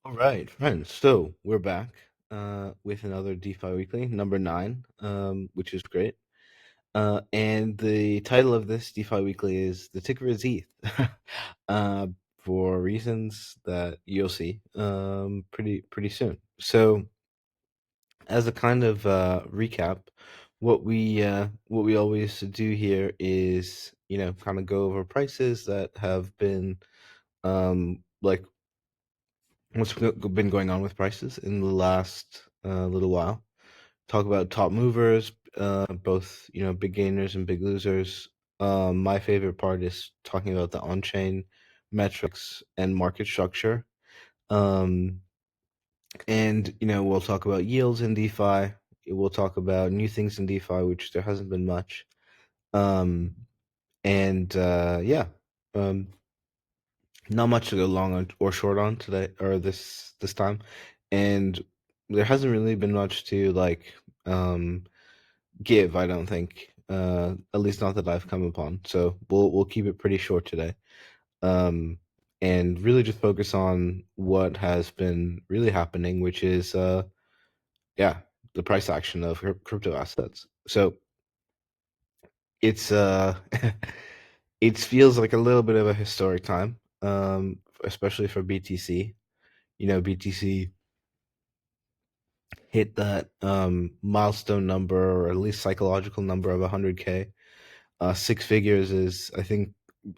All right, friends. So we're back with another DeFi Weekly, number 9, which is great. And the title of this DeFi Weekly is "The Ticker is ETH," uh, for reasons that you'll see pretty soon. So, as a kind of recap, what we always do here is kind of go over prices that have been like what's been going on with prices in the last little while. Talk about top movers, both big gainers and big losers. My favorite part is talking about the on-chain metrics and market structure. Um, and we'll talk about yields in DeFi. We'll talk about new things in DeFi, which there hasn't been much. Um, and yeah, um, not much to go long on or short on today or this time, and there hasn't really been much to um give. I don't think, at least not that I've come upon. So we'll keep it pretty short today, um, and really just focus on what has been really happening, which is yeah, the price action of crypto assets. So it's it feels like a little bit of a historic time, especially for BTC. BTC hit that milestone number, or at least psychological number, of 100K. Six figures is, I think,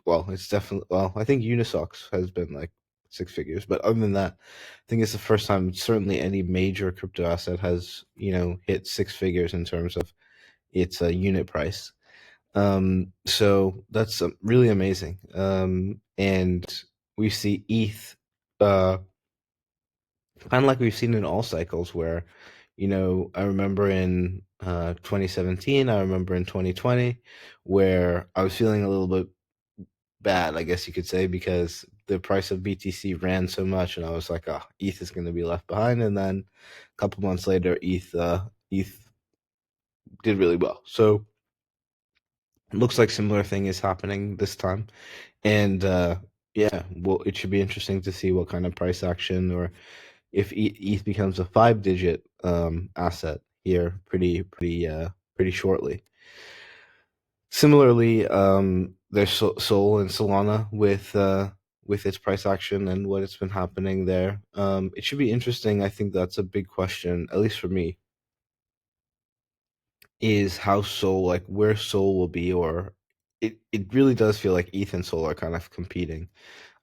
well, it's definitely, well, I think Unisocks has been like six figures, but other than that, I think it's the first time certainly any major crypto asset has hit six figures in terms of its unit price. So that's really amazing. And we see ETH, kind of like we've seen in all cycles, where I remember in 2017, I remember in 2020, where I was feeling a little bit bad, I guess you could say, because the price of BTC ran so much, and I was like, oh, ETH is going to be left behind. And then a couple months later, ETH did really well. So it looks like similar thing is happening this time. And yeah, well, it should be interesting to see what kind of price action, or if ETH becomes a five-digit asset here pretty shortly. Similarly, there's Sol and Solana with its price action and what it's been happening there. It should be interesting. I think that's a big question, at least for me, is how Sol, like where Sol will be, or it really does feel like ETH and Sol are kind of competing,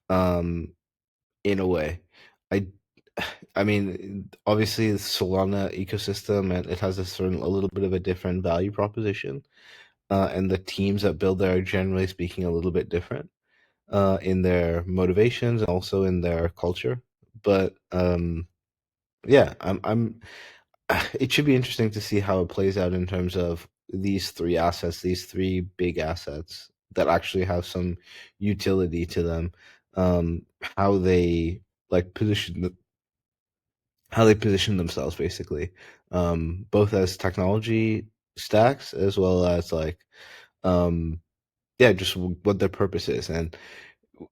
um, in a way. I I mean, obviously the Solana ecosystem, and it has a little bit of a different value proposition, and the teams that build there are, generally speaking, a little bit different in their motivations and also in their culture. But yeah, I'm. It should be interesting to see how it plays out in terms of these three assets, these three big assets that actually have some utility to them. How they like position how they position themselves, basically, both as technology stacks as well as um, yeah, just what their purpose is. And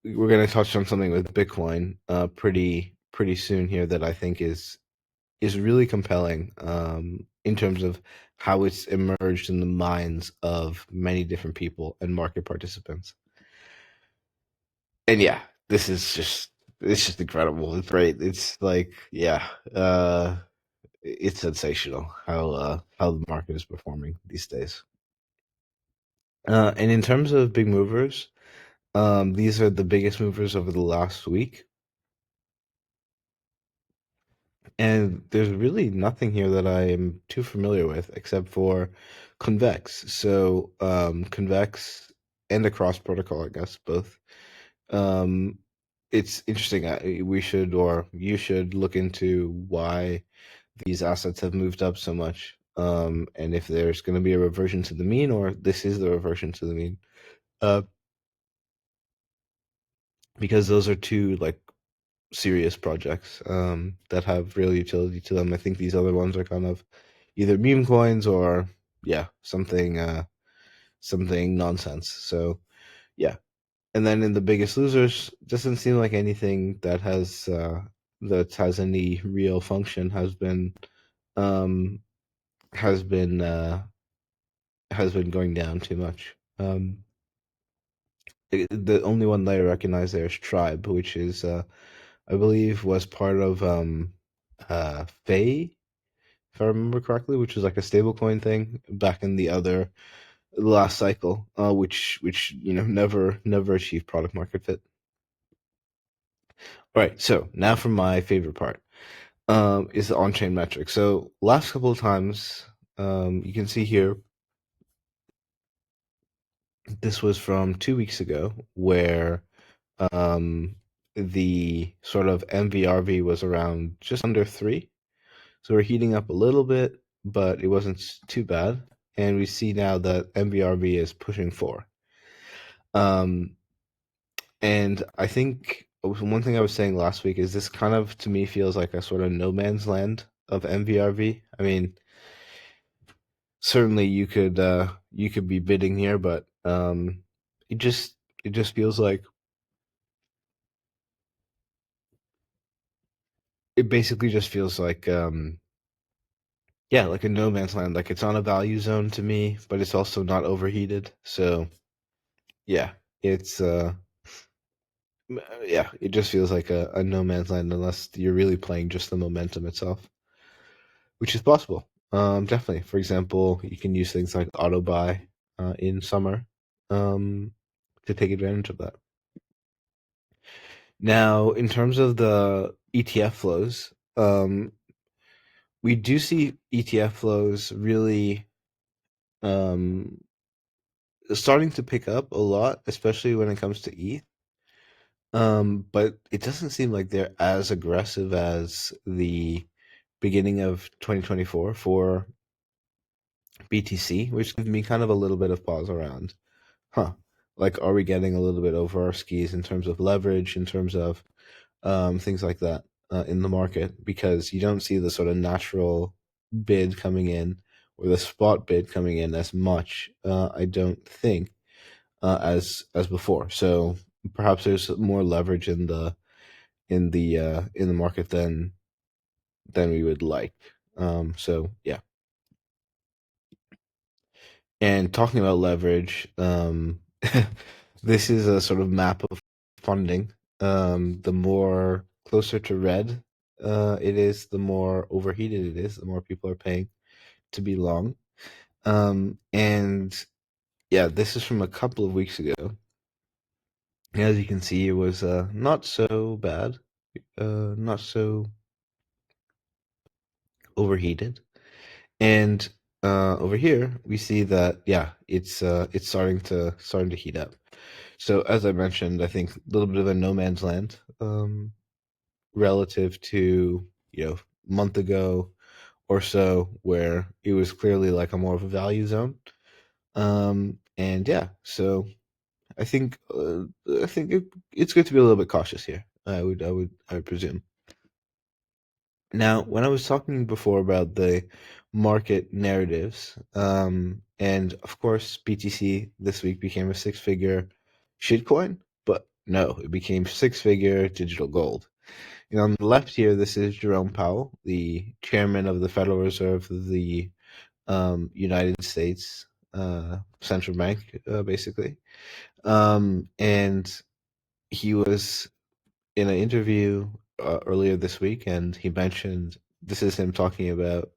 we're going to touch on something with Bitcoin pretty soon here that I think is really compelling, in terms of how it's emerged in the minds of many different people and market participants. And yeah, this is just it's just incredible. It's great. It's like, yeah, it's sensational how the market is performing these days. And in terms of big movers, these are the biggest movers over the last week. And there's really nothing here that I am too familiar with except for Convex. So Convex and the Cross Protocol, I guess, both. Um, it's interesting. We should, or you should, look into why these assets have moved up so much, and if there's going to be a reversion to the mean, or this is the reversion to the mean. Uh, because those are two like serious projects, that have real utility to them. I think these other ones are kind of either meme coins or, yeah, something nonsense. So yeah, and then in the biggest losers, doesn't seem like anything that has that has any real function um, has been uh, has been going down too much. The only one that I recognize there is Tribe, which is I believe was part of Fei, if I remember correctly, which was like a stablecoin thing back in the last cycle, which never achieved product market fit. All right, so now for my favorite part, is the on-chain metric. So last couple of times, you can see here, this was from 2 weeks ago, where um, the sort of MVRV was around just under 3. So we're heating up a little bit, but it wasn't too bad. And we see now that MVRV is pushing 4. Um, and I think one thing I was saying last week is this kind of, to me, feels like a sort of no man's land of MVRV. I mean, certainly you could be bidding here, but it just it just feels like it basically just feels like yeah, like a no man's land. Like it's on a value zone to me, but it's also not overheated. So yeah, it's yeah, it just feels like a no man's land unless you're really playing just the momentum itself, which is possible. Definitely. For example, you can use things like auto buy in summer um, to take advantage of that. Now, in terms of the ETF flows, we do see ETF flows really um, starting to pick up a lot, especially when it comes to ETH. But it doesn't seem like they're as aggressive as the beginning of 2024 for BTC, which gives me kind of a little bit of pause around, huh? Like, are we getting a little bit over our skis in terms of leverage, in terms of things like that in the market? Because you don't see the sort of natural bid coming in or the spot bid coming in as much. I don't think as before. So perhaps there's more leverage in the market than we would like. So yeah. And talking about leverage, this is a sort of map of funding. The more closer to red it is, the more overheated it is, the more people are paying to be long. And yeah, this is from a couple of weeks ago. As you can see, it was not so bad, not so overheated. And over here, we see that yeah, it's starting to heat up. So as I mentioned, I think a little bit of a no man's land relative to a month ago or so, where it was clearly like a more of a value zone. And yeah, so I think it's good to be a little bit cautious here. I would presume. Now, when I was talking before about the market narratives, and of course, BTC this week became a 6-figure shitcoin, but no, it became 6-figure digital gold. And on the left here, this is Jerome Powell, the chairman of the Federal Reserve of the United States Central Bank, basically. And he was in an interview earlier this week, and he mentioned this is him talking about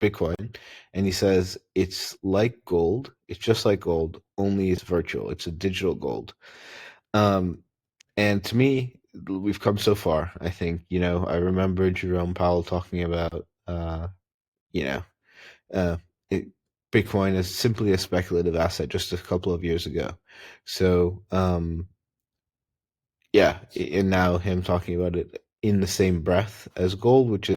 Bitcoin, and he says it's like gold. It's just like gold, only it's virtual. It's a digital gold. Um, and to me, we've come so far. I think I remember Jerome Powell talking about you know uh, it, Bitcoin is simply a speculative asset just a couple of years ago. So yeah, and now him talking about it in the same breath as gold, which is,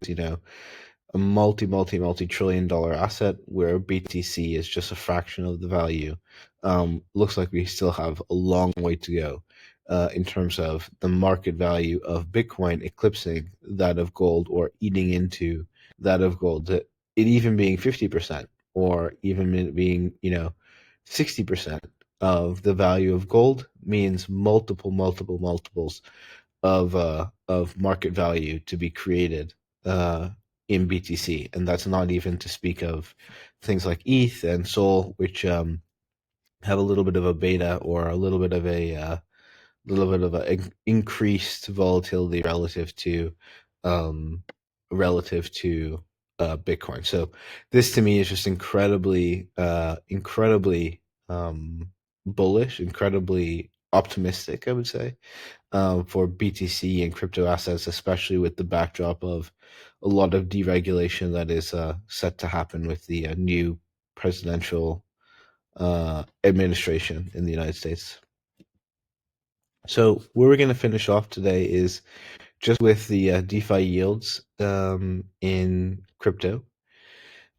a multi-trillion-dollar asset, where BTC is just a fraction of the value. Looks like we still have a long way to go in terms of the market value of Bitcoin eclipsing that of gold, or eating into that of gold. It even being 50%, or even it being, 60% of the value of gold, means multiples of market value to be created in BTC, and that's not even to speak of things like ETH and Sol, which have a little bit of a beta or a little bit of a increased volatility um, relative to Bitcoin. So this to me is just incredibly bullish, incredibly optimistic, I would say, for BTC and crypto assets, especially with the backdrop of a lot of deregulation that is set to happen with the new presidential administration in the United States. So where we're going to finish off today is just with the DeFi yields in crypto,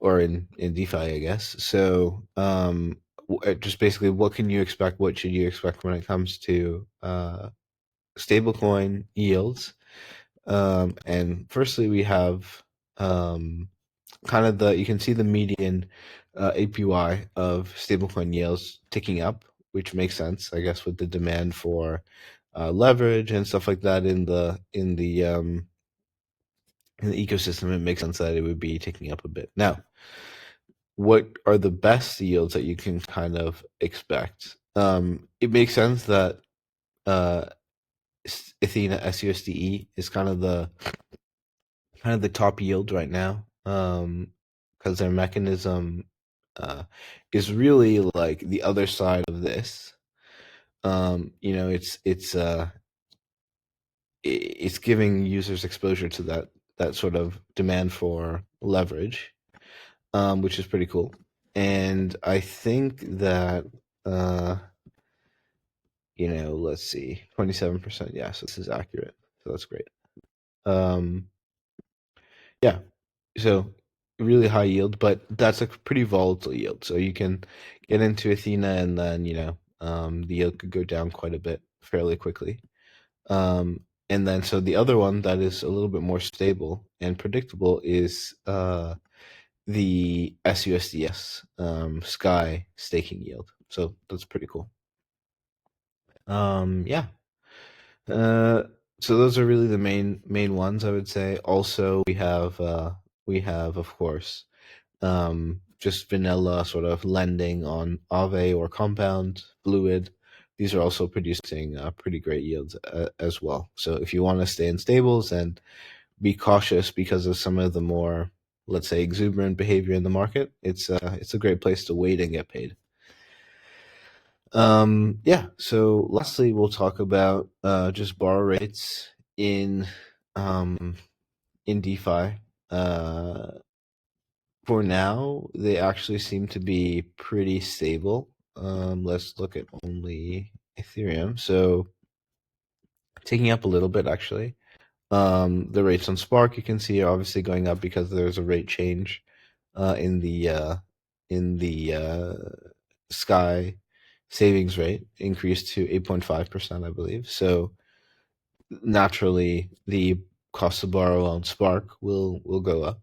or in DeFi, I guess. So just basically, what can you expect? What should you expect when it comes to stablecoin yields? And firstly, we have kind of you can see the median APY of stablecoin yields ticking up, which makes sense, I guess, with the demand for leverage and stuff like that in the ecosystem. It makes sense that it would be ticking up a bit. Now, what are the best yields that you can kind of expect? It makes sense that Athena SUSDE is kind of the top yield right now, because their mechanism is really like the other side of this. It's giving users exposure to that sort of demand for leverage, which is pretty cool. And I think that let's see, 27%. Yeah, so this is accurate. So that's great. Yeah, so really high yield, but that's a pretty volatile yield. So you can get into Athena, and then the yield could go down quite a bit fairly quickly. And then so the other one that is a little bit more stable and predictable is the SUSDS Sky staking yield. So that's pretty cool. Yeah. So those are really the main ones, I would say. Also, we have of course just vanilla sort of lending on Aave or Compound, Fluid. These are also producing pretty great yields as well. So if you want to stay in stables and be cautious because of some of the more, let's say, exuberant behavior in the market, it's a great place to wait and get paid. Yeah. So lastly, we'll talk about just borrow rates in DeFi. For now, they actually seem to be pretty stable. Let's look at only Ethereum. So taking up a little bit actually. The rates on Spark, you can see, are obviously going up because there's a rate change in the Sky savings rate increased to 8.5%, I believe. So naturally, the cost to borrow on Spark will go up.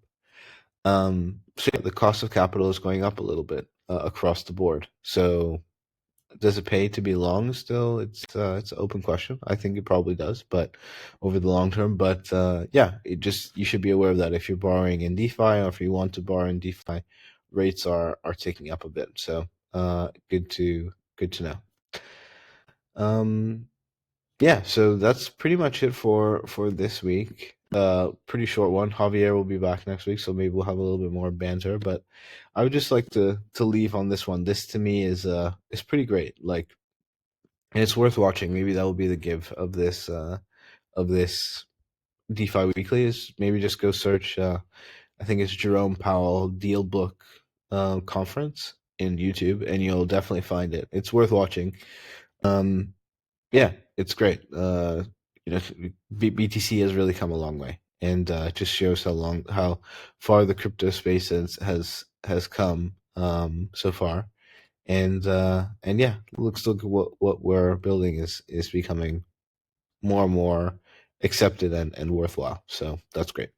So yeah, the cost of capital is going up a little bit across the board. So does it pay to be long still? It's an open question. I think it probably does, but over the long term. But yeah, you should be aware of that if you're borrowing in DeFi, or if you want to borrow in DeFi, rates are ticking up a bit. So good to know. Yeah, so that's pretty much it for this week. Pretty short one. Javier will be back next week, so maybe we'll have a little bit more banter. But I would just like to leave on this one. This to me is pretty great. Like, and it's worth watching. Maybe that will be the give of this DeFi Weekly. Is maybe just go search. I think it's Jerome Powell Deal Book Conference in YouTube, and you'll definitely find it. It's worth watching. Yeah, it's great. BTC has really come a long way, and it just shows how far the crypto space has come so far. And yeah, looks like what we're building is becoming more and more accepted and worthwhile. So that's great.